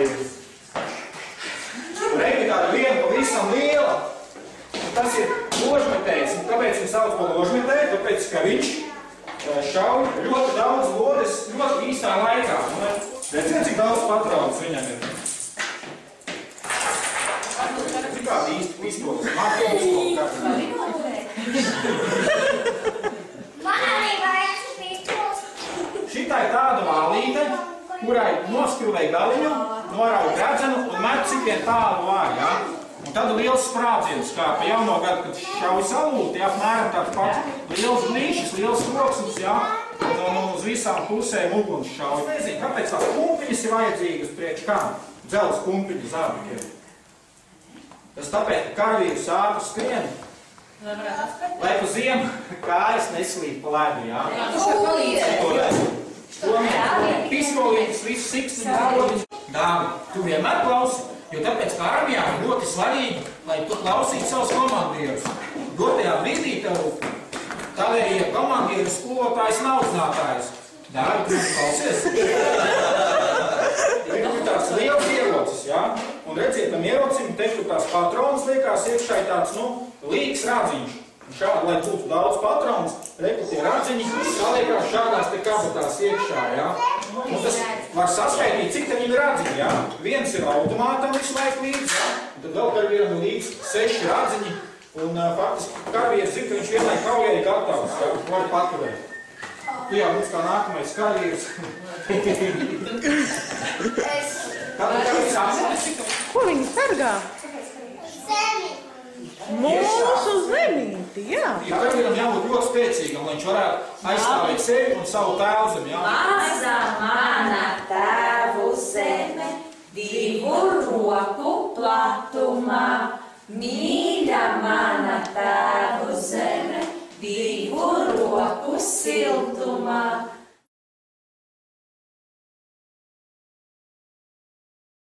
karavīrs. Reikli tāda viena pavisam liela. Tas ir ložmetējs. Un kāpēc viņu sauc par ložmetēju? Tāpēc, ka viņš šauj ļoti daudz lodes ļoti īstā laikā. Redziet, cik daudz patronas viņam ir. Cik kādi īsti pistolis? Marka pistolis. Man arī vajag pistolis. Šitā ir tāda mālīte, kurai noskruvēja galiņu, norauj gredzenu un met cik vien tālu var, ja? Un tad liels sprādziens, kā pa jauno gadu, kad šauj salūti, apmēram tāds pats liels blīšas, liels troksnis, ja? Un uz visām pusēm uguns šauj. Nezinu, kāpēc tās kumpiņas ir vajadzīgas priekš kā? Dzelzs kumpiņu zābakiem. Tas tāpēc, ka karavīru sātu skrien, lai pa ziemu kājas neslīd pa ledu, ja? Pistolītes, visu sikstiņas, rodas. Dāmi, tu vienmēr klausi, jo tāpēc, ka armijā ir ļoti svarīgi, lai tu klausītu savus komandierus. Dotajā brīdī tev tavējie komandieru skolotājs nav zinātājs. Dāmi, tu klausies? Ir tāds liels ierocis, ja? Un redziet, tam ierocim, te, kur tās patronas liekās iekšā tāds, līgs radziņš. Un šādi, lai būtu daudz patronas, reku tie radziņi saliekās šādās te kabatās iekšā, ja? Un tas var saskaitīt, cik viņam ir radziņi, ja? Viens ir automātam visu laiku līdz, ja? Un tad vēl karavieram līdz 6 radziņi. Un faktiski karavieris zina, ka viņš vienlaik kaujai gatavs, ja? Var paturēt. Tu jau būs kā nākamais karavieris. Ko viņi sargā? Zemi. Mūsu zemīti, jā. Ja karavīram jābūt ļoti spēcīgam, lai viņš varētu aizstāvēt sevi un savu tēvu zemi, jā. Maza mana tēvu zeme, 2 roku platumā. Mīļa mana tēvu zeme, 2 roku siltumā.